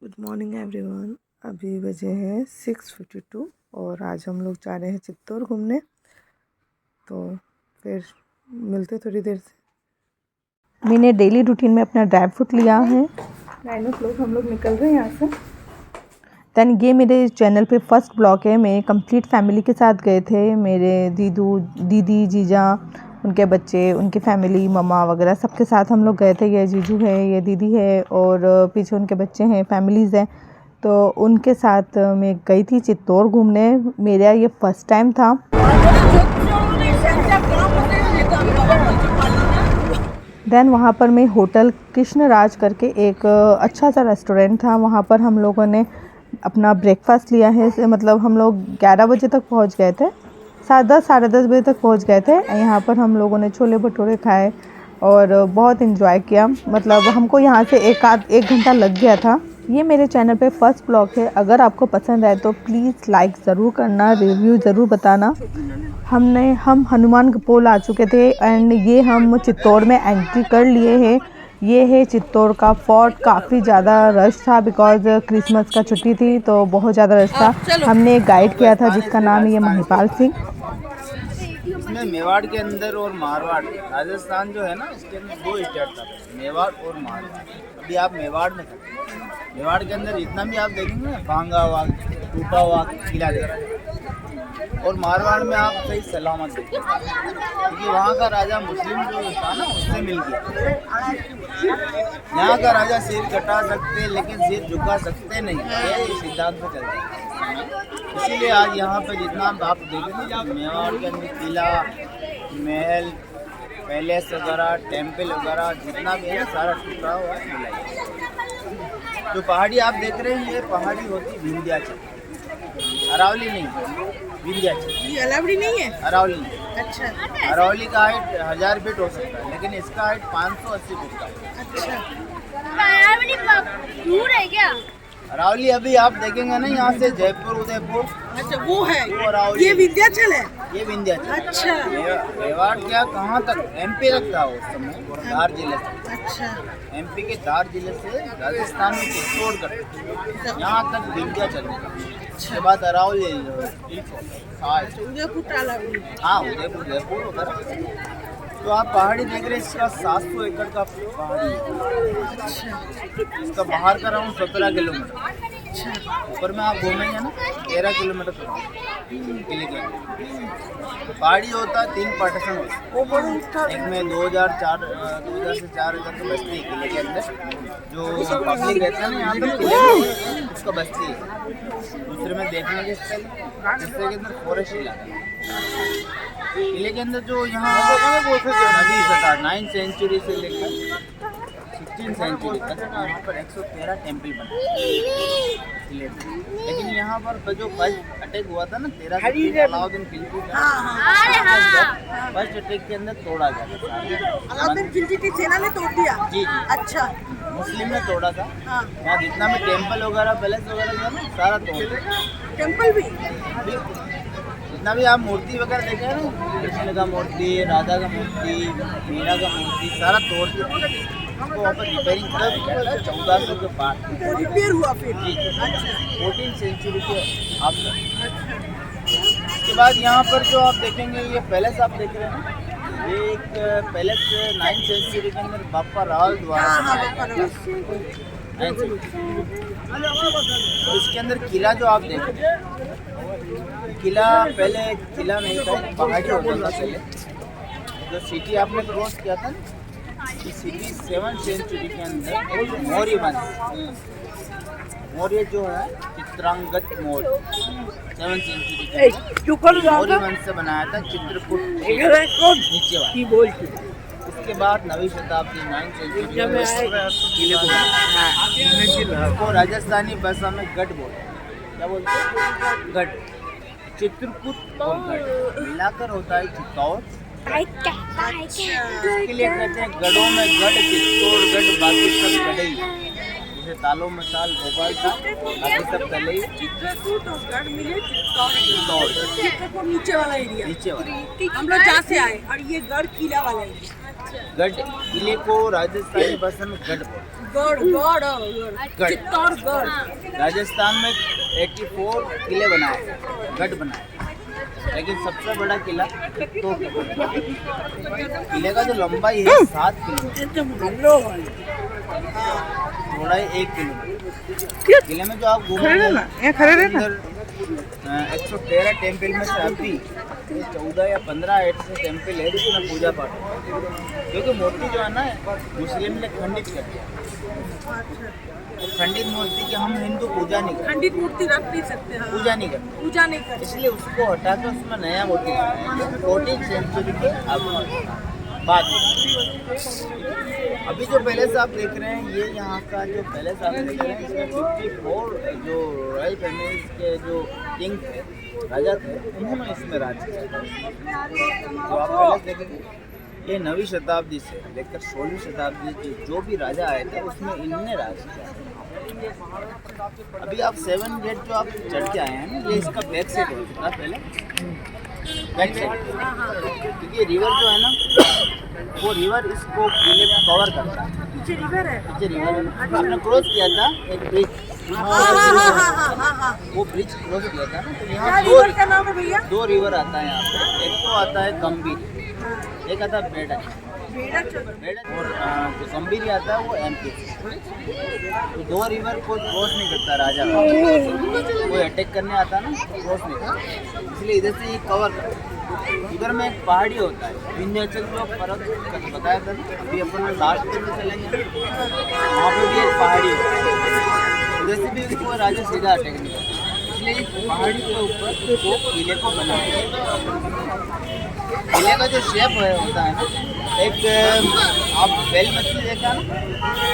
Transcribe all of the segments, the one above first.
Good morning everyone. अभी बजे हैं 6:52 और आज हम लोग जा रहे हैं चित्तौड़ घूमने। तो फिर मिलते थोड़ी देर से। मैंने डेली रूटीन में अपना ड्राई फ्रूट लिया है। 9 o'clock हम लोग निकल रहे हैं यहाँ से। दैन ये मेरे चैनल पे फर्स्ट ब्लॉग है। मैं कंप्लीट फैमिली के साथ गए थे। मेरे दीदी जीजा, उनके बच्चे, उनकी फैमिली, मम्मा वगैरह सबके साथ हम लोग गए थे। ये जीजू है, ये दीदी है और पीछे उनके बच्चे हैं, फैमिलीज़ हैं। तो उनके साथ मैं गई थी चित्तौड़ घूमने। मेरा ये फर्स्ट टाइम था। दैन वहाँ पर मैं होटल कृष्णराज करके एक अच्छा सा रेस्टोरेंट था, वहाँ पर हम लोगों ने अपना ब्रेकफास्ट लिया है। मतलब हम लोग 11 बजे तक पहुँच गए थे, 10:30 साढ़े 10 बजे तक पहुँच गए थे। यहाँ पर हम लोगों ने छोले भटूरे खाए और बहुत इन्जॉय किया। मतलब हमको यहाँ से एक घंटा लग गया था। ये मेरे चैनल पे फर्स्ट ब्लॉग है। अगर आपको पसंद आए तो प्लीज़ लाइक ज़रूर करना, रिव्यू ज़रूर बताना। हम हनुमान पोल आ चुके थे एंड ये हम चित्तौड़ में एंट्री कर लिए हैं। ये है चित्तौड़ का फोर्ट। काफ़ी ज़्यादा रश था बिकॉज क्रिसमस का छुट्टी थी, तो बहुत ज़्यादा रश था। हमने एक गाइड किया था जिसका नाम है ये महिपाल सिंह। इसमें मेवाड़ के अंदर और मारवाड़, राजस्थान जो है ना, इसके अंदर 2 स्टेट था, मेवाड़ और मारवाड़। अभी आप मेवाड़ में थे। मेवाड़ के अंदर जितना भी आप देखेंगे ना, भांगा हुआ, टूटा हुआ किला देखेंगे, और मारवाड़ में आप सही सलामत देखेंगे, क्योंकि वहाँ का राजा मुस्लिम जो था ना, उससे मिल गया। यहाँ का राजा सिर कटा सकते लेकिन सिर झुका सकते नहीं, ये सिद्धांत पे चलता है। इसीलिए आज यहाँ पे जितना आप देखेंगे, मेवाड़ के अंदर किला, महल, पैलेस वगैरह, टेम्पल वगैरह जितना भी है सारा टूटा हुआ है। जो पहाड़ी आप देख रहे हैं, ये पहाड़ी होती विंध्याचल, अरावली नहीं, विंध्याचल। ये अरावली नहीं है? अरावली नहीं। अच्छा। अरावली का हाइट 1000 फीट हो सकता है, लेकिन इसका हाइट 580 फीट का है। अच्छा। अरावली दूर है क्या? अरावली अभी आप देखेंगे ना, यहाँ से जयपुर, उदयपुर। अच्छा, वो है, वो अरावली। ये विंध्याचल है। ये विंध्याचल। अच्छा। मेवाड़ क्या कहाँ तक, एमपी तक था उस समय, धार जिले से। अच्छा। एमपी के धार जिले से राजस्थान में चित्तौड़गढ़, यहाँ तक विंध्याचल। उसके बाद अरावली, उदयपुर, अरावली। हाँ, उदयपुर, जयपुर वगैरह। तो आप पहाड़ी देख रहे हैं, इसका 700 एकड़ का पहाड़ी है। अच्छा। इसका बाहर का राउंड 17 किलोमीटर। ऊपर में आप घूमेंगे ना, 13 किलोमीटर किले के। पहाड़ी होता है 3 पार्टीशन होता है। एक में 2000 से 4000 की बस्ती है किले के अंदर, जो पब्लिक रहता है ना यहाँ पर किले में, उसका बस्ती है। दूसरे में देखने के स्थल, दूसरे के अंदर फॉरेस्ट इलाका। किले के अंदर जो यहाँ नदी सता 9th सेंचुरी से लेकर 16th सेंचुरी तक यहाँ पर 113 टेम्पल बने किले में। लेकिन यहाँ पर जो फर्स्ट अटैक हुआ था ना, 13 अलाउद्दीन खिलजी का, फर्स्ट अटैक के अंदर तोड़ा गया था। अलाउद्दीन खिलजी की सेना ने तोड़ दिया? जी। अच्छा। मुस्लिम ने तोड़ा था। हाँ। यहाँ जितना भी टेम्पल वगैरह, पैलेस वगैरह था ना, सारा तोड़ दिया। टेम्पल भी? जितना भी आप मूर्ति वगैरह देखे हैं ना, कृष्ण का मूर्ति, राधा का मूर्ति, मीरा का मूर्ति, सारा तोड़ दिया। उसको वापस रिपेयरिंग करा 1400 के बाद रिपेयर हुआ फिर? जी। अच्छा। 14th सेंचुरी के आफ्टर। उसके बाद यहाँ पर जो आप देखेंगे, ये पैलेस आप देख रहे हैं ना, ये एक पैलेस 9th सेंचुरी के अंदर बापा राव द्वारा बनाया गया। तो इसके अंदर किला जो आप देख रहे हैं, किला पहले किला नहीं था, पहाड़ी होता था पहले। जो सिटी आपने क्रॉस किया था ना, इस सिटी 7th सेंचुरी के अंदर एक मौर्य वंश, मौर्य जो है चित्रांगद मौर्य, 7th सेंचुरी के अंदर मौर्य वंश से बनाया था चित्रकूट नीचे वाला। उसके बाद 9वीं शताब्दी 9th सेंचुरी को राजस्थानी भाषा में गढ़ बोलते हैं। क्या बोलते हैं? गढ़। चित्रकूट और गढ़ मिलाकर होता है चित्तौड़। इसके लिए कहते हैं गढ़ों में गढ़, चित्तौड़गढ़, बाकी सब गढ़ ही। जैसे तालों में ताल, भोपाल था, बाकी सब गढ़ ही। चित्रकूट और गढ़ मिले चित्तौड़। चित्रकूट नीचे वाला एरिया, नीचे वाला हम लोग जहाँ से आए, और ये गढ़ किला वाला एरिया। गढ़ किले को राजस्थानी भाषा में गढ़ बोलते हैं। गढ़ गढ़ गढ़। चित्तौड़गढ़। राजस्थान में 84 किले बनाए, गढ़ बनाए, लेकिन सबसे बड़ा किला तो किले का जो लंबाई है 7 किलोमीटर, चौड़ाई 1 किलोमीटर। किले में जो आप घूमेंगे 113 टेम्पल में से अभी 14 या 15 ऐसे टेम्पल है जिसमें पूजा पाठ होता है। क्योंकि मूर्ति जो है ना मुस्लिम ने खंडित कर दिया, तो खंडित मूर्ति की हम हिंदू पूजा नहीं करते, खंडित मूर्ति रख नहीं सकते। हाँ। पूजा नहीं करते, पूजा नहीं करते। इसलिए उसको हटाकर उसमें नया मूर्ति बनाया 14th सेंचुरी के बाद। अभी जो पैलेस आप देख रहे हैं, ये यहाँ का जो पैलेस आप देख रहे हैं, इसमें 54 जो रॉयल फैमिली के जो किंग थे, राजा थे, उन्होंने इसमें राज किया। तो आप पैलेस देखेंगे, ये 9वीं शताब्दी से लेकर 16वीं शताब्दी के जो भी राजा आए थे उसमें इन्होंने राज किया। अभी आप 7 गेट जो आप चढ़ के आए हैं ना, ये इसका बैक साइड होता है, पहले बैक साइड, क्योंकि रिवर जो है ना, वो रिवर इसको किले को कवर करता है। पीछे रिवर है। पीछे रिवर है ना, आपने क्रॉस किया था एक ब्रिज, वो ब्रिज क्रॉस किया था ना, तो क्या यहाँ रिवर का नाम है भैया? 2 रिवर आता है यहाँ पे। एक तो आता है गंभीर, एक आता है बेड़ा। और जो गंभीर आता है वो MP। तो 2 रिवर को क्रॉस नहीं करता राजा, कोई अटैक करने आता है ना, क्रॉस नहीं करता, इसलिए इधर से ये कवर करता है। उधर में एक पहाड़ी होता है, विंध्याचल जो पर्वत बताया था ना, अभी अपन लास्ट में चलेंगे वहाँ पे भी एक पहाड़ी होता है, उधर से भी कोई राजा सीधा अटैक नहीं करता, इसलिए इस पहाड़ी के ऊपर वो किले को बनाया। किले का जो शेप है होता है ना, एक आप बेल मछली देखा ना,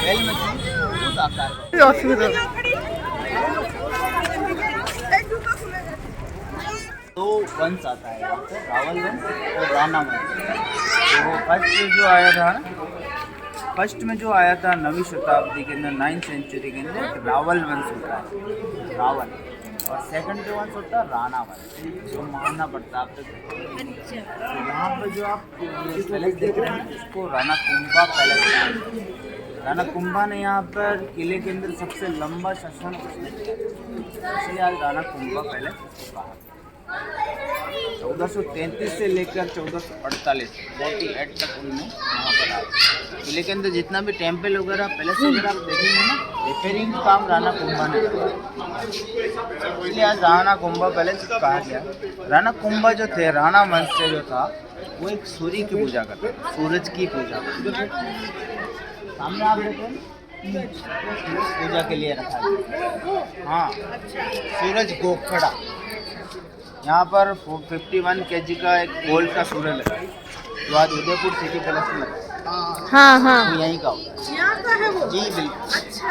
बेल मछली उस आकार का। 2 वंश आता है यहाँ पे, रावल वंश और राणा वंश। तो फर्स्ट में जो आया था 9वीं शताब्दी के अंदर, 9th सेंचुरी के अंदर रावल वंश होता है, रावल। और सेकंड जो वंश होता है राणा वंश, जो महाराणा प्रताप तक। तो यहाँ पर जो आप पैलेस देख रहे हैं, इसको राणा कुंभा पैलेस। राणा कुंभा ने यहाँ पर किले के अंदर सबसे लंबा शासन उसने किया, इसलिए आज राणा कुंभा पैलेस इसको कहा। 1433 से लेकर 1448 तक उन्होंने यहाँ पर आए। किले के अंदर जितना भी टेम्पल वगैरह पैलेस वगैरह आप देखेंगे ना, रिपेयरिंग काम राणा कुंभा ने किया, इसलिए आज राणा कुंभा पैलेस कहा गया। राणा कुंभा जो थे, राणा वंश से जो था, वो एक सूर्य की पूजा करते थे, सूरज की पूजा करते थे। सामने आप देखें, पूजा के लिए रखा गया। हाँ, सूरज गोखड़ा। यहाँ पर 51 kg का एक गोल्ड का सूरज लगा, जो आज उदयपुर सिटी पैलेस में लगा। हाँ हाँ, वो यहीं का होता है। यहाँ का है वो? जी बिल्कुल। अच्छा।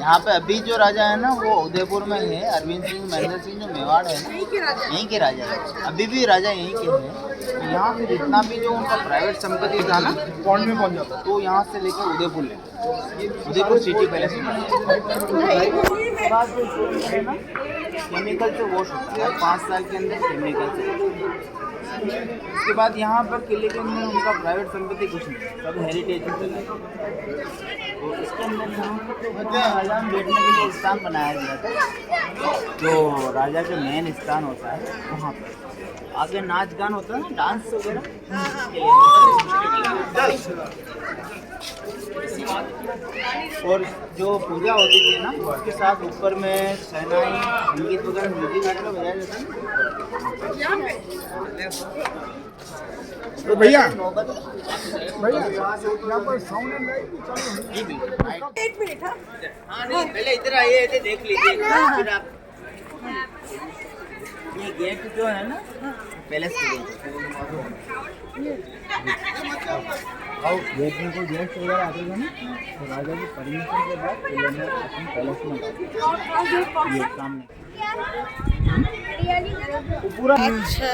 यहाँ पे अभी जो राजा है ना, वो उदयपुर में है, अरविंद सिंह महेंद्र सिंह जो मेवाड़ है ना, यहीं के राजा? यहीं के राजा है, अभी भी राजा यहीं के हैं। तो यहाँ पे जितना भी जो उनका प्राइवेट संपत्ति था ना, पौंड में पहुँच जाता, तो यहाँ से लेकर उदयपुर ले, उदयपुर सिटी पैलेस में। केमिकल से वॉश होता है 5 साल के अंदर, केमिकल से। उसके बाद यहाँ पर किले के अंदर उनका प्राइवेट संपत्ति कुछ नहीं, सब हेरिटेज में चला है। तो इसके अंदर राजा में बैठने के लिए स्थान बनाया गया था, जो राजा के मेन स्थान होता है वहाँ पर। आगे नाच गान होता है ना, डांस वगैरह। और जो पूजा होती थी ना, उसके साथ ऊपर में शहनाई, संगीत वगैरह, म्यूजिक वगैरह बजाया जाता है। तो भैया यहाँ पर साउंड एंड लाइट जी बिल्कुल। 1 मिनट। हाँ नहीं, पहले इधर आइए, इधर देख लीजिए, फिर आप। ये गेट जो है ना, पैलेस के गेट में कोई गेस्ट वगैरह आते थे ना, तो राजा की परमिशन के बाद किले में अपन पैलेस में ये सामने पूरा। अच्छा।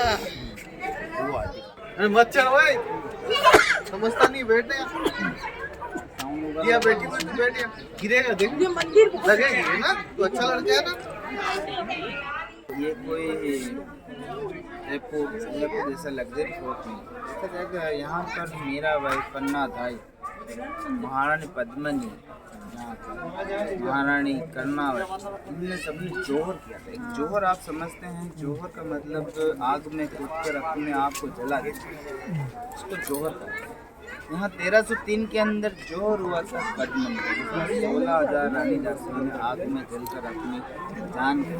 वो आती बच्चा भाई समझता नहीं, बैठने या बेटी को बैठे गिरेगा, देख ये मंदिर बहुत लगेगी ना, तो अच्छा लड़का है ना। ये कोई एयरपोर्ट जैसा लग्जरी फोर्ट नहीं, इसका जगह यहाँ पर मीराबाई, पन्ना धाई, महारानी पद्मिनी यहाँ पर महारानी कर्णावती, इनने सबने जोहर किया था। एक जोहर आप समझते हैं, जोहर का मतलब आग में कूदकर अपने आप को जला देना, उसको जोहर कहते हैं। यहाँ 1303 के अंदर जोहर हुआ था कटमन में, जिसमें 16,000 रानी झांसी ने आग में जलकर अपनी जान दी।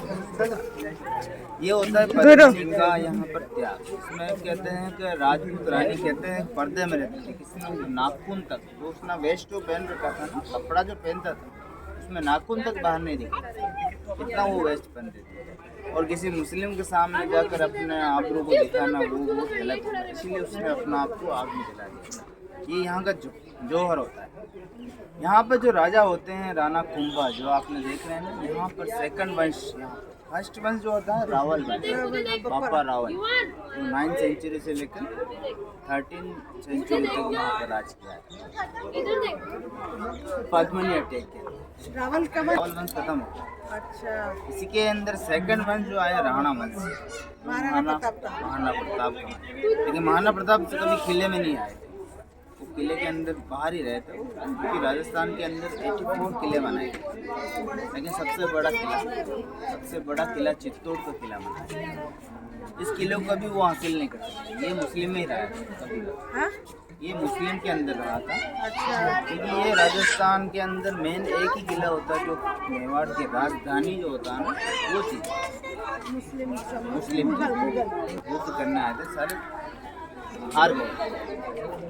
ये होता है पत्नी का यहाँ पर त्याग। इसमें कहते हैं कि राजपूत रानी कहते हैं पर्दे में रहती थी, किसी नाखून तक, वो अपना वेस्ट जो पहन रखा था ना, कपड़ा जो पहनता था उसमें नाखून तक बाहर नहीं दिखता, इतना वो वेस्ट पहनते थे। और किसी मुस्लिम के सामने जाकर अपने आबरू को दिखाना वो गलत होता है, इसीलिए उसने अपना आप को आग में जला दिया। ये यहाँ का जोहर होता है। यहाँ पर जो राजा होते हैं राणा कुंभा, जो आपने देख रहे हैं ना, यहाँ पर सेकंड वंश, फर्स्ट वंश जो होता है रावल वंश, बाबा रावल, जो 9th सेंचुरी से लेकर 13th सेंचुरी तक यहाँ पर राज किया है। पद्मिनी अटैक किया, रावल वंश खत्म हो गया। अच्छा, इसी के अंदर सेकंड वंश जो आया राणा वंश, महाराणा प्रताप का। महाराणा प्रताप का। लेकिन महाराणा प्रताप से कभी किले में नहीं आए थे, वो किले के अंदर बाहर ही रहते, क्योंकि राजस्थान के अंदर 84 किले बनाए गए, लेकिन सबसे बड़ा किला चित्तौड़ का किला बना है। इस किले को कभी वो हासिल नहीं कर सकते, ये मुस्लिम में ही रहा कभी, हाँ? ये मुस्लिम के अंदर रहा था। अच्छा, क्योंकि ये राजस्थान के अंदर मेन एक ही किला होता है, जो मेवाड़ की राजधानी जो होता है ना, वो चीज़ मुस्लिम मुस्लिम वो तो करने आए थे, सारे हार गए,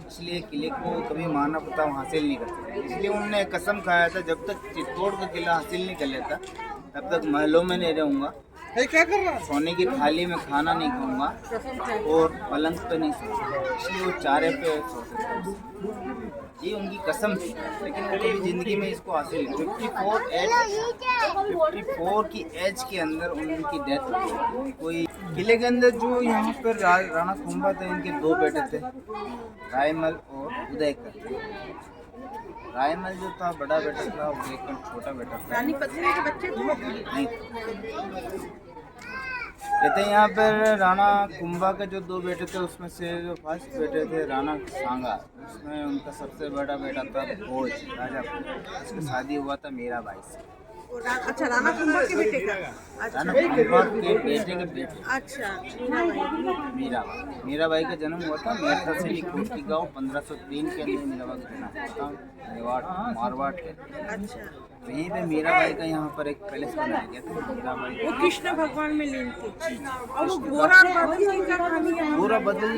इसलिए किले को कभी महाराणा प्रताप हासिल नहीं कर सके। इसलिए उन्होंने कसम खाया था, जब तक चित्तौड़ का किला हासिल नहीं कर लेता तब तक महलों में नहीं रहूँगा, क्या कर रहा है? सोने की थाली में खाना नहीं खाऊंगा और पलंग पे नहीं सोऊंगा, इसलिए वो चारे पे सोते थे। ये उनकी कसम थी, लेकिन वो कभी जिंदगी में इसको हासिल नहीं। 54 की एज के अंदर उनकी डेथ हो गई। कोई किले के अंदर जो यहाँ पर राणा कुंभा थे, इनके 2 बेटे थे, रायमल और उदयकर। रायमल जो था बड़ा बेटा था, उदयकर छोटा बेटा था। रानी पत्नी के बच्चे थे? नहीं, कहते हैं यहाँ पर राणा कुंभा के जो 2 बेटे थे, उसमें से जो फर्स्ट बेटे थे राणा सांगा, उसमें उनका सबसे बड़ा बेटा था भोज राजा, उसकी शादी हुआ था मीराबाई से। अच्छा, राणा कुंभा के बेटे का? राणा कुंभा के बेटे के बेटे, अच्छा, मीराबाई का जन्म हुआ था मेरठ से कोटी गाँव 1503 के अंदर मीराबाई का जन्म हुआ था, मेवाड़ मारवाड़ के। अच्छा, वहीं पे मीराबाई का यहाँ पर एक पैलेस बनाया गया था। मीराबाई वो कृष्ण भगवान में लीन थी। और वो गोरा बदली का कहानी है? पूरा बदल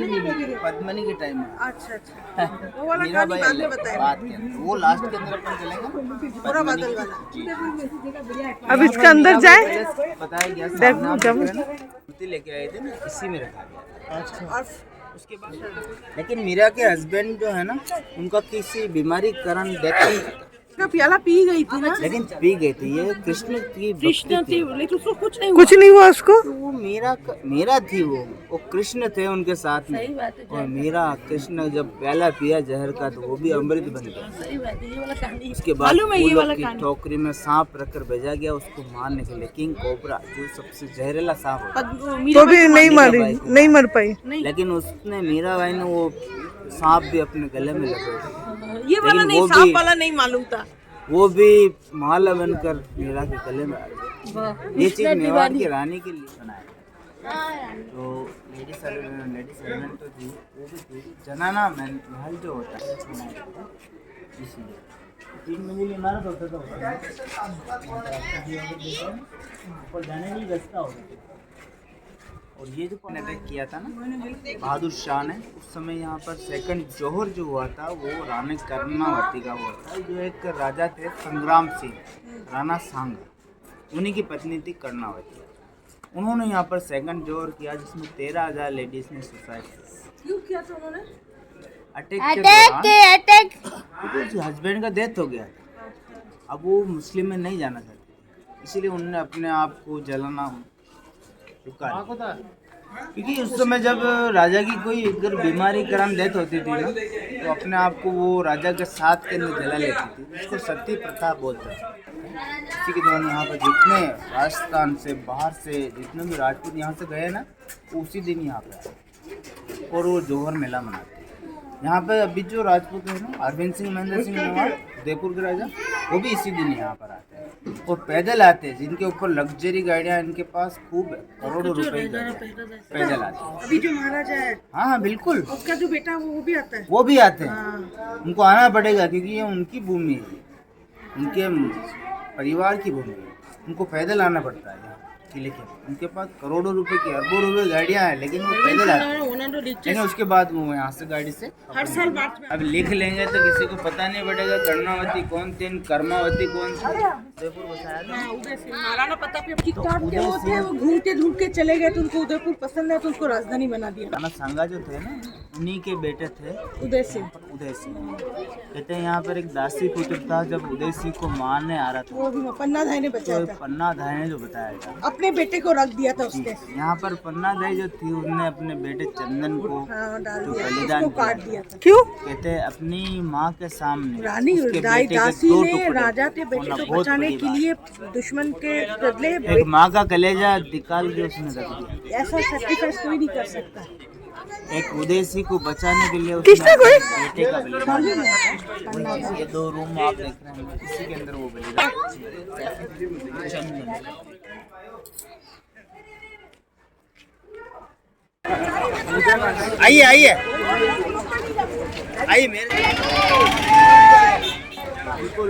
पद्मनी के टाइम में। अच्छा अच्छा, वो वाला कहानी बाद में बताया। बात के अंदर वो लास्ट के अंदर अपन चलेंगे, पूरा बादल वाला। अब इसके अंदर जाए, बताया गया जब मूर्ति लेके आए थे ना, इसी में रखा गया। अच्छा, और उसके बाद लेकिन मीरा के हस्बैंड जो है ना, उनका किसी बीमारी के कारण डेथ हुई, का प्याला पी गई थी ना? लेकिन पी गई थी। ये कृष्ण की कृष्ण थी, लेकिन उसको कुछ नहीं कुछ नहीं हुआ उसको। तो वो मीरा थी, वो कृष्ण थे उनके साथ में। और मीरा कृष्ण जब प्याला पिया जहर का, तो वो भी अमृत बन गया। सही बात है, ये वाला कहानी उसके बाद फूलों की टोकरी में सांप रखकर भेजा गया उसको मारने के लिए, किंग कोबरा, जो सबसे जहरीला सांप होता है। तो भी नहीं मर पाई। लेकिन उसने मीराबाई ने वो सांप भी अपने गले में लपेटा, ये वाला नहीं, सांप वाला नहीं मालूम था। वो भी माला बनकर मीरा के गले में आ गया। ये चीज मेवाड़ की रानी के लिए बनाया। तो लेडी सर्वेंट तो थी, वो भी थी। जनाना महल जो होता है, इसीलिए 3 मंजिल इमारत होता था, ऊपर जाने के लिए रास्ता होता था। और ये जो अटैक किया था ना बहादुर शाह ने, उस समय यहाँ पर सेकंड जोहर जो हुआ था, वो रानी कर्णावती का हुआ था, जो एक राजा थे संग्राम सिंह, राणा सांगा, उन्हीं की पत्नी थी कर्णावती। उन्होंने यहाँ पर सेकंड जोहर किया, जिसमें 13,000 लेडीज ने सुसाइड किया। क्यों किया था उन्होंने? अटैक क्योंकि हस्बैंड का डेथ हो गया था। अब वो मुस्लिम में नहीं जाना चाहते, इसीलिए उन्होंने अपने आप को जलाना चुका, क्योंकि उस समय जब राजा की कोई अगर बीमारी के कारण डेथ होती थी ना, तो अपने आप को वो राजा के साथ के अंदर जला लेती थी। उसको सती प्रथा बोलते हैं। इसी के दौरान यहाँ पर जितने राजस्थान से बाहर से जितने भी राजपूत यहाँ से गए ना, वो उसी दिन यहाँ पे आए और वो जोहर मेला मनाते हैं। यहाँ पे अभी जो राजपूत है ना, अरविंद सिंह, महेंद्र सिंह मेवाड़, उदयपुर के राजा, वो भी इसी दिन यहाँ पर आते हैं और पैदल आते हैं। जिनके ऊपर लग्जरी गाड़ियाँ इनके पास खूब है, करोड़ों रुपए की गाड़ियाँ पैदल आते हैं। अभी जो महाराजा है हाँ हाँ बिल्कुल, उसका जो बेटा वो भी आता है। वो भी आते हैं। हाँ। उनको आना पड़ेगा क्योंकि ये उनकी भूमि है, उनके परिवार की भूमि है, उनको पैदल आना पड़ता है यहाँ किले के। उनके पास करोड़ों रुपए की, अरबों रुपए गाड़ियाँ हैं, लेकिन वो पैदल आते हैं। लेकिन उसके बाद वो यहाँ से गाड़ी से हर साल मार्च में अब लिख लेंगे तो किसी को पता नहीं पड़ेगा कर्णावती कौन थी, कर्मावती कौन थी। उदयपुर बसाया था। हाँ, उदय सिंह महाराणा प्रताप जब चित्तौड़ के वो थे, वो घूमते ढूंढ के चले गए तो उनको उदयपुर पसंद है तो उसको राजधानी बना दिया। राणा सांगा जो थे ना, उन्हीं के बेटे थे उदय सिंह, उदय सिंह। कहते हैं यहाँ पर एक दासी पुत्र था, जब उदय सिंह को मारने आ रहा था वो भी पन्ना धाई ने बचाया तो था, पन्ना धाय ने जो बताया था, अपने बेटे को रख दिया था उसने। यहाँ पर पन्ना धाई जो थी उन्होंने अपने बेटे चंदन को हाँ, डाल जो दिया, बलिदान उसको काट किया। दिया था। क्यों? कहते हैं अपनी माँ के सामने रानी उसके दाई बेटे के दासी दो ने टुकड़े राजा के बेटे होना को बहुत बचाने बड़ी के बात लिए दुश्मन के बदले है। एक माँ का कलेजा निकाल के उसने रख दिया। ऐसा सेक्रीफाइस कोई नहीं कर सकता। एक उदय सिंह को बचाने के लिए उसने अपने बेटे का बलिदान दिया। ये दो रूम आप देख रहे हैं, इसी के अंदर वो बलिदान। आइए आइए आइए मेरे बिल्कुल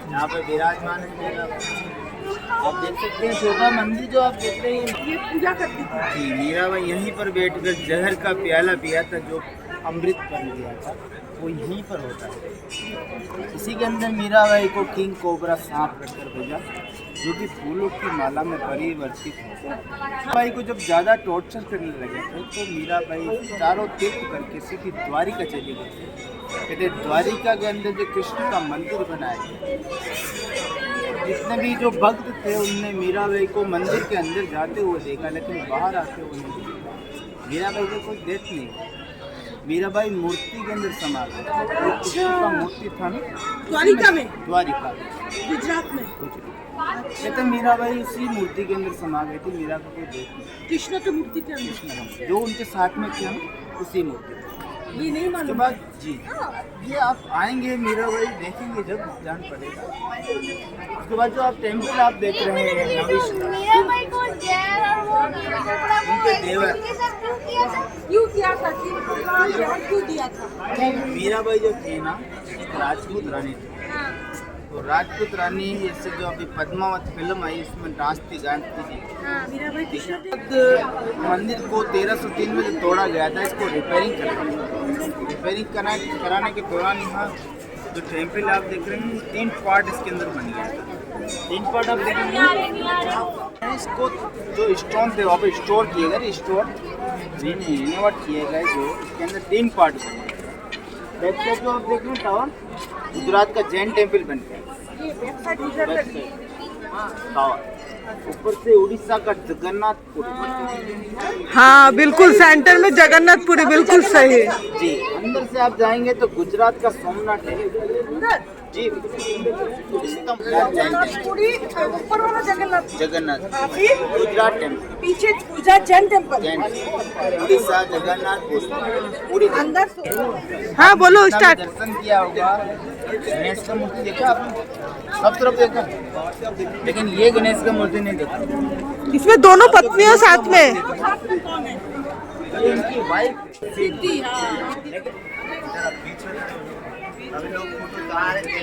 यहाँ पे विराजमान है। आप देख सकते हैं छोटा मंदिर जो आप देख रहे हैं, ये पूजा करती थी। जी मीराबाई यहीं पर बैठकर जहर का प्याला पिया था, जो अमृत बन गया था, वो यहीं पर होता है। इसी के अंदर मीराबाई को किंग कोबरा सांप रखकर भेजा, जो कि फूलों की माला में परिवर्तित हो। मीराबाई को जब ज़्यादा टॉर्चर करने लगे थे तो मीराबाई चारों तीर्थ करके सीधी द्वारिका चली गई। कहते द्वारिका के अंदर जो कृष्ण का मंदिर बनाया गया, जितने भी जो भक्त थे उनने मीराबाई को मंदिर के अंदर जाते हुए देखा, लेकिन बाहर आते हुए नहीं देखा। मीराबाई को कोई देख नहीं, मीराबाई मूर्ति के अंदर समा गई। जो कृष्ण का मूर्ति था ना द्वारिका में, द्वारिका गुजरात में कहते मीराबाई उसी मूर्ति के अंदर समा गई थी। मीरा को कोई देख नहीं, कृष्ण की मूर्ति के अंदर। जो उनके साथ में थे ना उसी मूर्ति। ये नहीं उसके मालूम। बाद जी ये आप आएंगे मीराबाई देखेंगे जब जान पड़ेगा। उसके बाद जो आप टेम्पल आप देख रहे हैं उनके देवर क्यों किया था? क्यों दिया था? मीराबाई जो थी ना राजपूत रानी थी। तो राजपूत रानी जैसे जो अभी पद्मावत फिल्म आई उसमें नाचती गाती थी। मीराबाई कृष्ण मंदिर को 1303 में जो तोड़ा गया था, इसको रिपेयरिंग कराने के दौरान यहाँ जो टेम्पल आप देख रहे हैं 3 पार्ट इसके अंदर बन गया था। 3 पार्ट आप देखेंगे, इसको जो स्टोन थे वहाँ पे स्टोर किए गए, स्टोर रिनोवेट किए गए, जो इसके अंदर 3 पार्ट बने। बैक साइड जो आप देख रहे हैं टावर गुजरात का जैन टेम्पल बन गया। ये वेबसाइट गुजरात की। टावर ऊपर से उड़ीसा का जगन्नाथपुरी। हाँ बिल्कुल, सेंटर में जगन्नाथपुरी, बिल्कुल सही। जी अंदर से आप जाएंगे तो गुजरात का सोमनाथ है जी, इसका पूरी ऊपर वाला जगन्नाथ, जगन्नाथ फिर गुजरात टेम्पल, पीछे गुजरात जैन टेम्पल, जैन उड़ीसा जगन्नाथपुरी पूरी अंदर से। हाँ बोलो, जितना भी स्टार्ट। दर्शन किया होगा। गणेश का मूर्ति देखा आपने, सब तरफ देखा, लेकिन ये गणेश का मूर्ति नहीं देखा। इसमें दोनों पत्नियों साथ में। ये इनकी वाइफ सिद्धि, हाँ। अभी लोग फोटो करा रहे थे।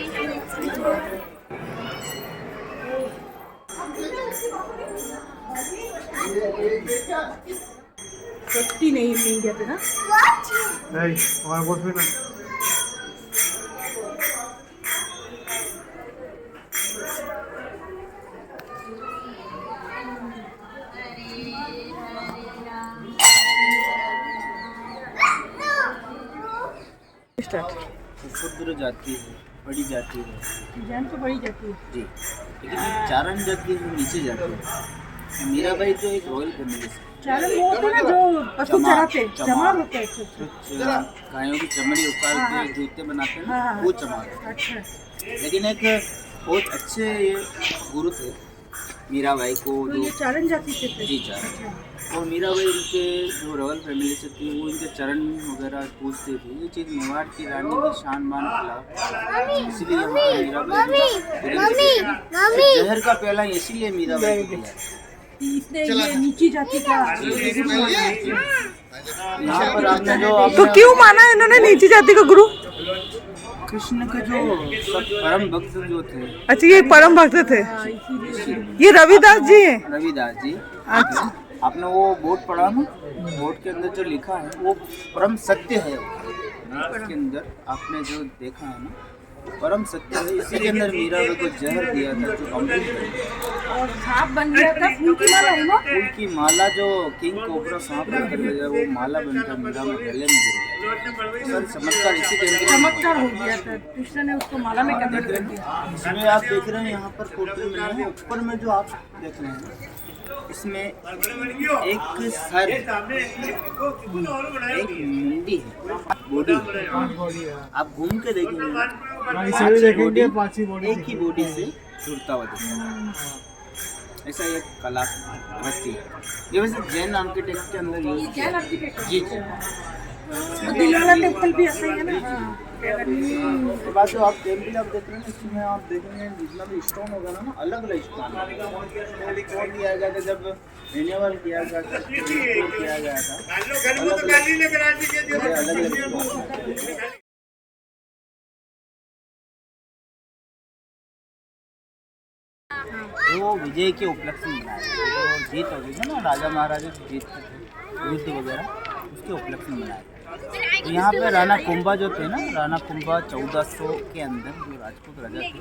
सेफ्टी नहीं है इंडिया पे ना। नहीं हमारे पास भी ना। क्षुद्र जाति है, बड़ी जाति है जैन तो बड़ी जाती है जी, लेकिन ये चारण जाति है, नीचे जाती है। मीराबाई जो एक रॉयल फैमिली से चारण वो होते ना जो पशु चराते, चमार होते हैं। कुछ गायों की चमड़ी उतार के जूते बनाते हैं, हाँ। वो चमार। अच्छा, लेकिन एक बहुत अच्छे ये गुरु थे मीराबाई को, तो जो ये चारण जाति से थे। जी चारण, और मीराबाई उनके जो रॉयल फैमिली से थी वो इनके चरण वगैरह पूछती थी। ये चीज़ मेवाड़ की रानी की शान बान खिलाफ, इसलिए यहाँ पर मीराबाई जहर का पहला इसीलिए मीराबाई को दिया। इसने ये नीची जाति का यहाँ पर आपने जो तो क्यों माना इन्होंने नीची जाति का गुरु? कृष्ण के जो सब परम भक्त जो थे, अच्छा ये परम भक्त थे, ये रविदास जी हैं। रविदास जी। अच्छा आपने वो बोर्ड पढ़ा ना, बोर्ड के अंदर जो लिखा है वो परम सत्य है। इसके अंदर आपने जो देखा है ना परम सत्य है, इसी के अंदर मीराबाई को जहर दिया था जो अमृत है। और सांप बन गया था, फूल की माला है ना, फूल की माला जो किंग कोबरा सांप बनकर गया वो माला बनकर मीरा में गले में गिर गया। सर चमत्कार इसी के अंदर चमत्कार हो गया था, कृष्ण ने उसको माला में कन्वर्ट कर दिया। इसमें आप देख रहे हैं यहाँ पर पोर्ट्रेट में है, ऊपर में जो आप देख रहे हैं इसमें एक सर, एक मुंडी है, बॉडी। आप घूम के देखेंगे बॉडी एक ही बॉडी से जुड़ता हुआ दिखता है। ऐसा एक कलाकृति है, ये वैसे जैन आर्किटेक्ट के अंदर यूज जैन आर्किटेक्ट जी जी। दिलवाला टेम्पल भी ऐसा ही है ना। उसके बाद जो आप टेम्पल आप देख रहे हैं इसमें आप देखेंगे जितना भी स्टोन होगा ना अलग अलग स्टोन दिया गया था जब रिन्यूअल किया गया था, किया गया था वो विजय के उपलक्ष्य में मनाया गया। जो जीत होगी थी ना राजा महाराजा की जीत थे युद्ध वगैरह, उसके उपलक्ष्य में मनाया गया। तो यहाँ पे राणा कुंभा जो थे ना, राणा कुंभा 1400 के अंदर जो राजपूत राजा थे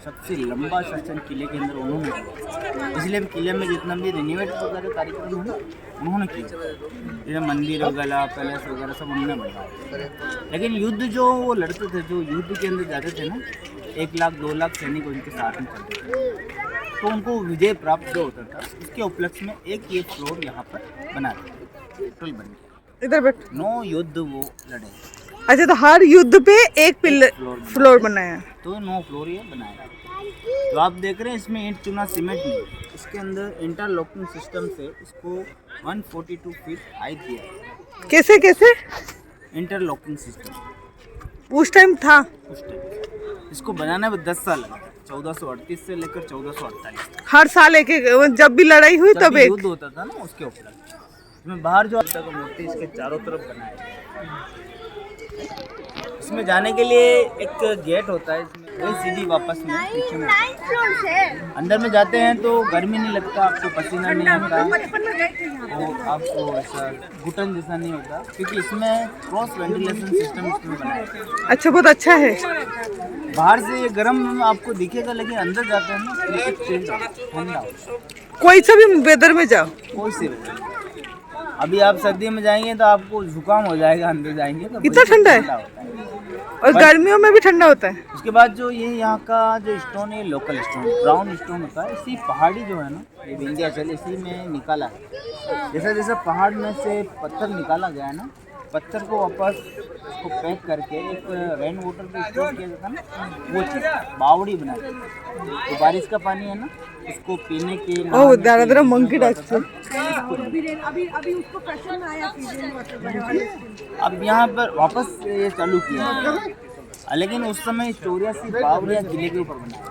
सबसे लंबा शासन किले के अंदर उन्होंने किया, इसलिए किले में जितना भी रिनोवेट वगैरह कार्यक्रम है उन्होंने किया, जैसे मंदिर वगैरह पैलेस वगैरह सब उन्होंने बनवाया। लेकिन युद्ध जो वो लड़ते थे, जो युद्ध के अंदर जाते थे ना, 1 लाख 2 लाख सैनिक उनके साथ में चलते थे, तो उनको विजय प्राप्त जो होता था उसके उपलक्ष्य में एक ये फ्लोर यहाँ पर बना दिया, टोटल बन गया। इधर बैठ। 9 युद्ध वो लड़े। अच्छा तो हर युद्ध पे एक पिलर फ्लोर बनाया है, तो 9 फ्लोर ये बनाया। तो आप देख रहे हैं इसमें ईंट चूना सीमेंट नहीं, इसके अंदर इंटरलॉकिंग सिस्टम से इसको 142 फीट हाइट दिया है। कैसे कैसे इंटरलॉकिंग सिस्टम उस टाइम था? उस टाइम इसको बनाने में 10 साल लगा, 1438 से लेकर 1448 तक। हर साल एक एक, जब भी लड़ाई हुई तब एक युद्ध होता था ना उसके ऊपर। इसमें बाहर जो आता है मूर्ति इसके चारों तरफ बनाया है। इसमें जाने के लिए एक गेट होता है, इसमें वही सीधी वापस में पीछे में अंदर में जाते हैं तो गर्मी नहीं लगता, आपको पसीना नहीं आता, और आपको ऐसा घुटन जैसा नहीं होता, क्योंकि इसमें क्रॉस वेंटिलेशन सिस्टम इसमें बनाया है। अच्छा बहुत अच्छा है। बाहर से ये गर्म आपको दिखेगा, लेकिन अंदर जाते हैं ना ठंडा होता है। कोई सा भी वेदर में जाओ, कोई सी अभी आप सर्दी में जाएंगे तो आपको जुकाम हो जाएगा, अंदर जाएंगे तो इतना ठंडा है? होता है। और गर्मियों में भी ठंडा होता है। उसके बाद जो ये यहाँ का जो स्टोन है लोकल स्टोन ब्राउन स्टोन होता है, इसी पहाड़ी जो है ना ये विंध्याचल इसी में निकाला है। जैसा जैसा पहाड़ में से पत्थर निकाला गया है ना, पत्थर को वापस उसको पैक करके एक रेन वाटर को स्टोर किया जाता है ना, वो चीज़ बावड़ी बनाई जाती है। तो बारिश का पानी है ना उसको पीने के दादा मंकी डांस। अभी उसको फैशन में आया अब यहाँ पर वापस ये चालू किया है। लेकिन उस समय 84 बावड़िया किले के ऊपर बनाया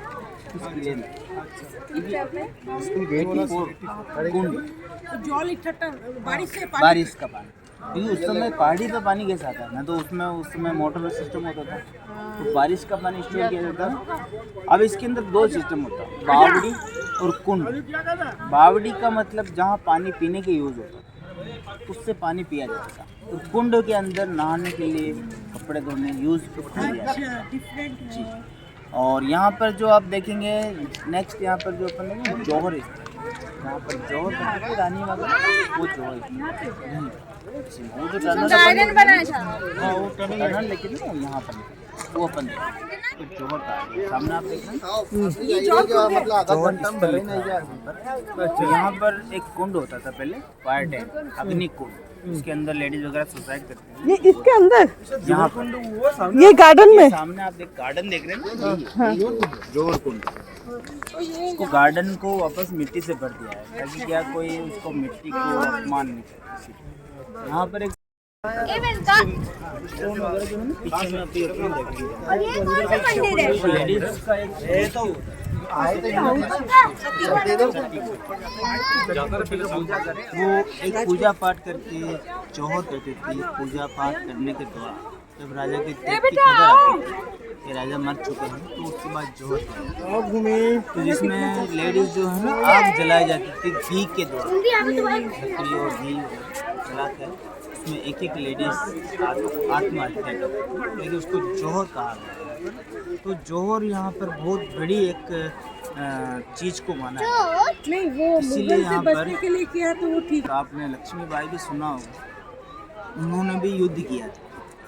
उस किले में जल इकट्ठा बारिश का पानी, क्योंकि उस समय पहाड़ी पे पानी कैसा आता है ना, तो उसमें उस समय मोटर सिस्टम होता था, तो बारिश का पानी स्टोर किया जाता है। अब इसके अंदर 2 सिस्टम होता है, बावड़ी और कुंड। बावड़ी का मतलब जहाँ पानी पीने के यूज़ होता है उससे पानी पिया जाता था, तो कुंड के अंदर नहाने के लिए कपड़े धोने यूज़ जी। और यहाँ पर जो आप देखेंगे नेक्स्ट, यहाँ पर जो अपन देखेंगे जौहर है, यहाँ पर जौहर रानी वगैरह वो जौहर वो जो टनल बनाया था, वो टनल लेकिन यहाँ पर वो अपन तो जोहर का है। सामने आप देख रहे हैं ये जोहर यहाँ पर एक कुंड होता था पहले, फायर टैंक, अग्नि कुंड, उसके अंदर लेडीज वगैरह सुसाइड करती थी। ये इसके अंदर यहाँ पर ये गार्डन में सामने आप देख गार्डन देख रहे हैं ना, जोहर कुंड। उसको गार्डन को वापस मिट्टी से भर दिया है ताकि क्या कोई उसको मिट्टी को अपमान नहीं करे। यहाँ पर एक स्टोन वगैरह जो है ना पीछे में अपनी देखेंगे लेडीज का एक वो एक पूजा पाठ करके जोहर करती थी। पूजा पाठ करने के दौरान जब राजा की डेथ की खबर आती थी कि राजा मर चुके हैं तो उसके बाद जोहर तो जिसमें लेडीज जो है ना आग जलाई जाती थी घी के द्वारा, लकड़ी और घी जलाकर उसमें एक एक लेडीज आत्महत्या करती, लेकिन उसको जोहर कहा गया है। तो जोहर यहाँ पर बहुत बड़ी एक चीज़ को माना है। नहीं वो इसीलिए मुगल से यहाँ बचने पर के लिए किया तो वो ठीक। आपने लक्ष्मीबाई भी सुना होगा, उन्होंने भी युद्ध किया था,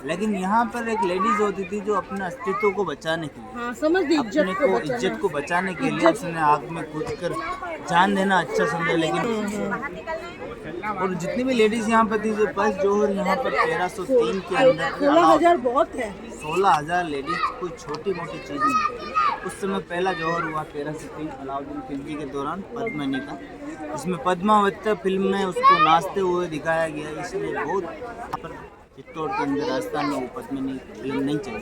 लेकिन यहाँ पर एक लेडीज होती थी जो अपने अस्तित्व को बचाने के लिए, हाँ समझ ली, अपने को इज्जत को बचाने के लिए उसने आग में कूदकर जान देना अच्छा समझा। लेकिन और जितनी भी लेडीज यहाँ पर थी जो बस जोहर यहाँ पर 1303 के अंदर 16,000 बहुत है। 16,000 लेडीज कोई छोटी मोटी चीज़ नहीं। उस समय पहला जोहर हुआ 1303 अलाउद्दीन खिलजी के दौरान पद्मिनी का, इसमें पद्मावत फिल्म में उसको नाचते हुए दिखाया गया, इसलिए बहुत चित्तौड़ के अंदर राजस्थान में वो पद्मिनी फिल्म नहीं चली।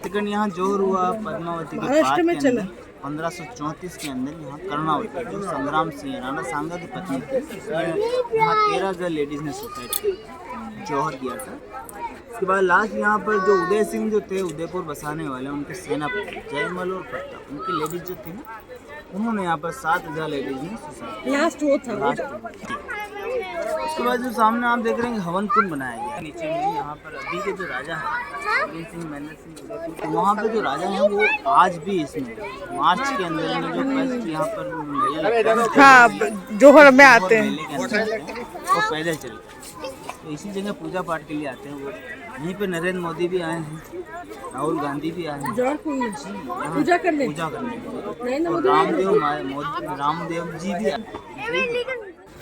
लेकिन यहाँ जोहर हुआ पद्मावती के बाद के अंदर 1534 के अंदर यहाँ कर्णावती जो संग्राम सिंह राणा सांगा की पत्नी थी, यहाँ 13,000 लेडीज ने सुसाइड किया, जोहर किया था। उसके बाद लास्ट यहाँ पर जो उदय सिंह जो थे उदयपुर बसाने वाले, उनके सेनापति जयमल और प्रताप, उनकी लेडीज जो थी ना उन्होंने यहाँ पर 7,000 लेडीज ने सुसाइड लास्ट वो था। उसके बाद जो सामने आप देख रहे हैं हवन कुंड बनाया गया नीचे में। यहाँ पर अभी के जो राजा हैं अली सिंह, महेंद्र सिंह, तो वहाँ पे जो राजा हैं वो आज भी इसमें मार्च के अंदर में जो फर्स्ट यहाँ पर मेला लगता है, हाँ जोहर में आते हैं, मेले के अंदर वो पैदल चलते हैं। तो इसी जगह पूजा पाठ के लिए आते हैं। वो यहीं पे नरेंद्र मोदी भी आए हैं, राहुल गांधी भी आए हैं जोहर कुंड पूजा करने और रामदेव जी भी आए।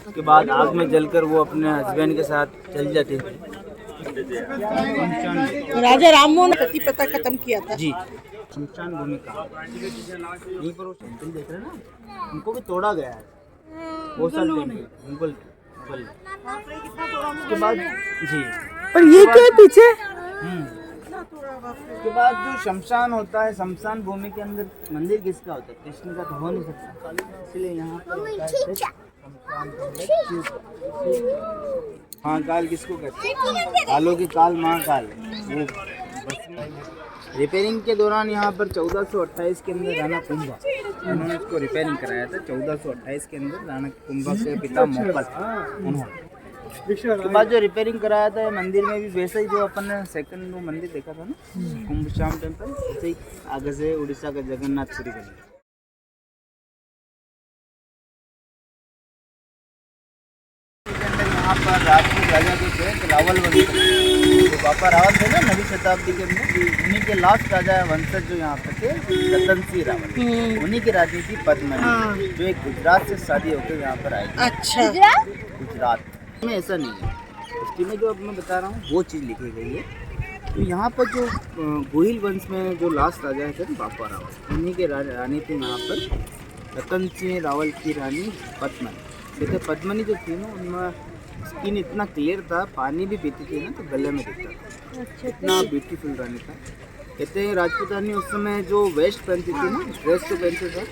उसके बाद आग में जलकर वो अपने हस्बैंड के साथ चल जाते थे। राजा राममोहन पति पता खत्म किया था जी, शमशान भूमि का यहीं पर वो टेंपल देख रहे हैं ना, उनको भी तोड़ा गया है बहुत सारे मुगल। उसके बाद जी, और ये क्या है पीछे? उसके बाद जो शमशान होता है, शमशान भूमि के अंदर मंदिर किसका होता है? कृष्ण का तो हो नहीं सकता, इसलिए यहाँ पर महाकाल किसको कहते हैं? कालों की काल महाकाल। वो रिपेयरिंग के दौरान यहाँ पर 1428 के अंदर राणा कुंभा, उन्होंने इसको रिपेयरिंग कराया था 1428 के अंदर। राणा कुंभा के पिता मोहम्मद उन्होंने उसके बाद जो रिपेयरिंग कराया था मंदिर में भी वैसे ही जो अपन ने सेकंड वो मंदिर देखा था ना कुंभ श्याम टेम्पल, वैसे ही आगे से उड़ीसा का जगन्नाथपुरी का यहाँ पर राजपूत राजा जो थे रावल वंश, जो बापा रावल थे ना 9वीं शताब्दी के अंदर, उन्हीं के लास्ट राजा वंशज जो यहाँ पर थे रतन सिंह रावल, उन्हीं की रानी थी पद्मिनी, जो एक गुजरात से शादी होकर यहाँ पर आई। अच्छा, गुजरात में ऐसा नहीं है, हिस्ट्री में जो अब मैं बता रहा हूँ वो चीज़ लिखी गई है। तो यहाँ पर जो गोहिल वंश में जो लास्ट राजा थे बापा रावल, उन्हीं के रानी थी यहाँ पर रतन सिंह रावल की रानी पद्मिनी। देखिए पद्मिनी जो थी ना उनमें स्किन इतना क्लियर था, पानी भी पीती थी ना तो गले में दिखता था, इतना ब्यूटीफुल रानी था। कहते हैं राजपूत रानी उस समय जो वेस्ट पहनती थी ना, ड्रेस जो पहनते थे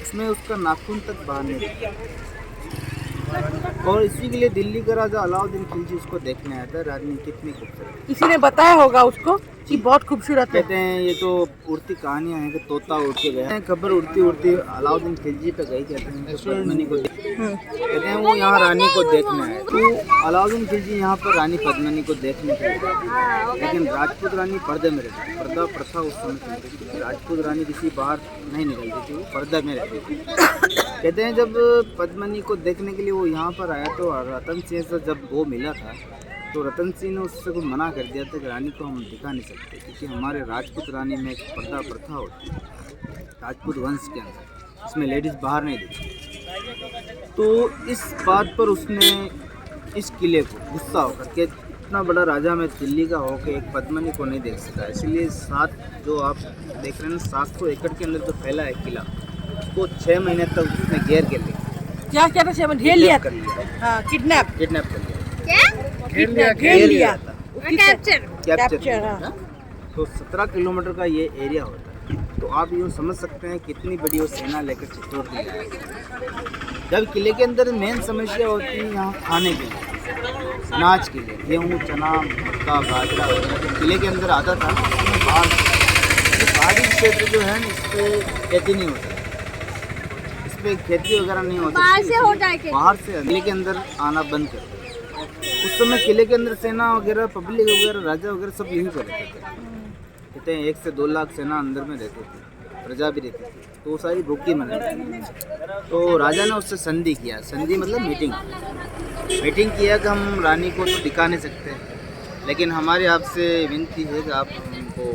उसमें उसका नाखून तक बाहर नहीं दिखता, और इसी के लिए दिल्ली का राजा अलाउद्दीन खिलजी उसको देखने आया था, रानी कितनी खूबसूरत। किसी ने बताया होगा उसको कि बहुत खूबसूरत है। कहते हैं ये तो उड़ती कहानियाँ हैं कि तोता उड़ के गया, खबर उड़ती उड़ती अलाउद्दीन खिलजी पे गई। कहते हैं पद्मिनी को कहते हैं वो यहाँ रानी को देखने आए, तो अलाउद्दीन खिलजी यहाँ पर रानी पद्मिनी को देखने के लिए, लेकिन राजपूत रानी पर्दे में रहती, पर्दा प्रथा उस समय चलती थी, राजपूत रानी किसी बाहर नहीं निकलती थी, वो पर्दे में रहती थी। कहते हैं जब पद्मिनी को देखने के लिए वो यहाँ पर आया तो रतन सिंह से जब वो मिला था तो रतन सिंह ने उससे कुछ मना कर दिया था कि रानी को हम दिखा नहीं सकते, क्योंकि हमारे राजपूत रानी में एक पर्दा प्रथा होती है राजपूत वंश के अंदर, इसमें लेडीज़ बाहर नहीं दिखती। तो इस बात पर उसने इस किले को गुस्सा होकर के इतना बड़ा राजा में दिल्ली का हो के एक पद्मिनी को नहीं देख सका, इसलिए 7 जो आप देख रहे हैं 700 एकड़ के अंदर जो फैला है किला, उसको 6 महीने तक उसने घेर के लिया, क्या क्या था सेवन ढेर लिया कर लिया, हाँ किडनैप कर लिया, घेर लिया कैप्चर हाँ। तो 17 किलोमीटर का ये एरिया होता है। तो आप यूँ समझ सकते हैं कितनी बड़ी वो सेना लेकर चित्तौड़ के लिए आई। जब किले के अंदर मेन समस्या होती है यहाँ खाने के लिए, अनाज के लिए, गेहूँ, चना, मक्का, बाजरा वगैरह जो किले के अंदर आता था, उसमें पहाड़ी क्षेत्र जो है इस पर खेती नहीं होती, इस पर खेती वगैरह नहीं होती, बाहर से किले के अंदर आना बंद कर दिया। उस समय किले के अंदर सेना वगैरह, पब्लिक वगैरह, राजा वगैरह सब यहीं पर रहते थे। कहते हैं 1 से 2 लाख सेना अंदर में रहती थी, प्रजा भी रहती थी, तो वो सारी भूखी मर रही थी। तो राजा ने उससे संधि किया, संधि मतलब मीटिंग किया कि हम रानी को तो दिखा नहीं सकते, लेकिन हमारे आपसे विनती है कि आप हमको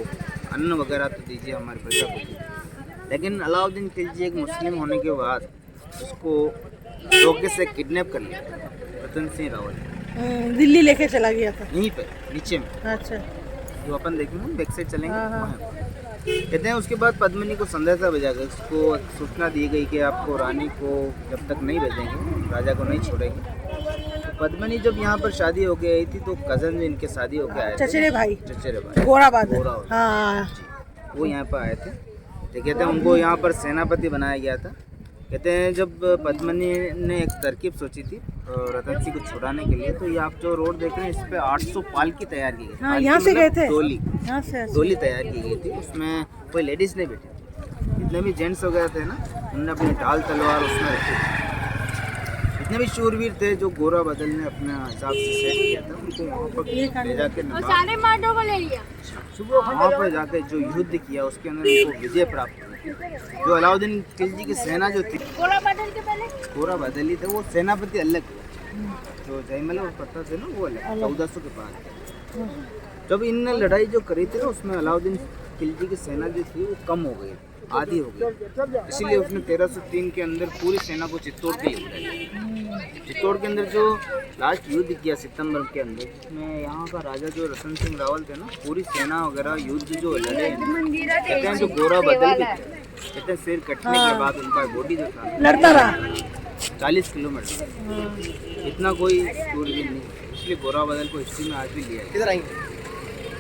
अन्न वगैरह तो दीजिए हमारी प्रजा को। लेकिन अलाउद्दीन खिलजी एक मुस्लिम होने के बाद उसको धोखे से किडनैप कर लिया रतन सिंह रावत, दिल्ली लेके चला गया था यहीं पे नीचे में, अच्छा जो अपन देखेंगे बैक साइड चलेंगे वहाँ पे। कहते हैं उसके बाद पद्मिनी को संदेशा भेजा गया, उसको सूचना दी गई कि आपको रानी को जब तक नहीं भेजेंगे राजा को नहीं छोड़ेंगे। तो पद्मिनी जब यहाँ पर शादी होके आई थी तो कजन भी इनके शादी होके आए थे, चचेरे भाई गोरा बादल हाँ वो यहाँ पर आए थे। तो कहते हैं उनको यहाँ पर सेनापति बनाया गया था। कहते हैं जब पद्मिनी ने एक तरकीब सोची थी रतन सिंह को छुड़ाने के लिए, तो ये आप जो रोड देख रहे हैं इस पे 800 पालकी तैयार की गई, हाँ, यहाँ से गए थे डोली तैयार की गई थी, उसमें कोई लेडीज नहीं बैठी थी। जितने भी जेंट्स वगैरह थे ना, उनने अपनी ढाल तलवार उसमें रखी थी। जितने भी शूरवीर थे जो गोरा बदल ने अपने हिसाब से सेट किया था, उनको वहाँ पर ले जाके वहाँ पर जाकर जो युद्ध किया उसके अंदर उनको विजय प्राप्त हुई। जो अलाउद्दीन खिलजी की सेना जो थी, गोरा बदली थे, वो सेनापति अलग हुआ, जो जयमल और पत्ता थे ना वो अलग 1400 के पास। जब इनने लड़ाई जो करी थी ना, उसमें अलाउद्दीन खिलजी की सेना जो थी वो कम हो गई, आधी हो गई, इसीलिए उसने 1303 के अंदर पूरी सेना को चित्तौड़ के लिए बुलाया। चित्तौड़ के अंदर जो लास्ट युद्ध किया सितंबर के अंदर, उसमें यहाँ का राजा जो रतन सिंह रावल थे ना, पूरी सेना वगैरह युद्ध जो लड़े, कहते हैं जो गोरा बदल भी थे, कहते हैं सिर कटने के बाद उनका बॉडी जो था लड़ता रहा 40 किलोमीटर, इतना कोई दूरबीन नहीं, इसलिए गोरा बदल को हिस्ट्री में आज भी लिया है।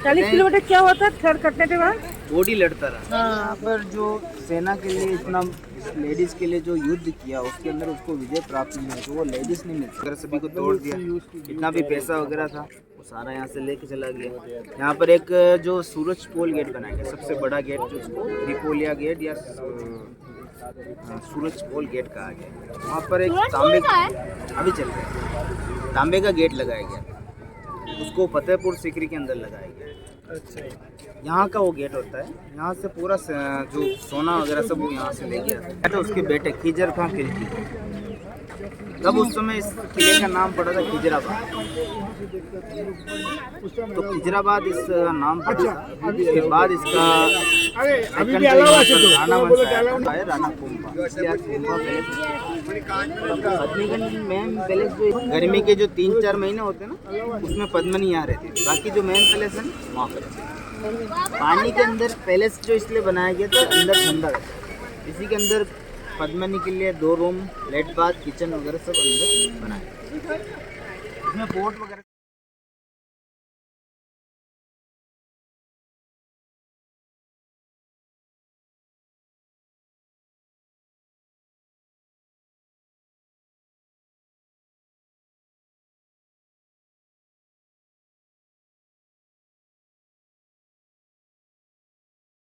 40 किलोमीटर क्या होता है थर कटने के बाद बॉडी लड़ता रहा। यहाँ पर जो सेना के लिए इतना लेडीज के लिए जो युद्ध किया उसके अंदर उसको विजय प्राप्त नहीं हुई, तो वो लेडीज नहीं मिलती, अगर सभी को तोड़ दिया, जितना भी पैसा वगैरह था वो सारा यहाँ से लेके चला गया। यहाँ पर एक जो सूरज पोल गेट बनाया गया, सबसे बड़ा गेट जो उसको त्रिपोलिया गेट या सूरज पोल गेट कहा गया। वहाँ पर एक तांबे अभी चल रहा है, तांबे का गेट लगाया गया, उसको फतेहपुर सीकरी के अंदर लगाया गया। यहाँ का वो गेट होता है, यहाँ से पूरा जो सोना वगैरह सब वो यहाँ से ले गया। तो उसके बेटे खिजर खां खिलजी, तब उस समय इस किले का नाम पड़ा था खिजराबाद, तो खिजराबाद इस नाम पड़ा। इसके बाद इसका राणा कुंभा, पद्मीगंज मेन पैलेस जो गर्मी के जो 3-4 महीने होते हैं ना, उसमें पद्मिनी यहाँ रहती है, बाकी जो मेन पैलेस है ना वहाँ पर पानी के अंदर पैलेस जो इसलिए बनाया गया था, अंदर ठंडा रहता है, इसी के अंदर पद्मिनी के लिए 2 रूम, लेट बाथ, किचन वगैरह सब अंदर बनाए, इसमें पोर्ट वगैरह।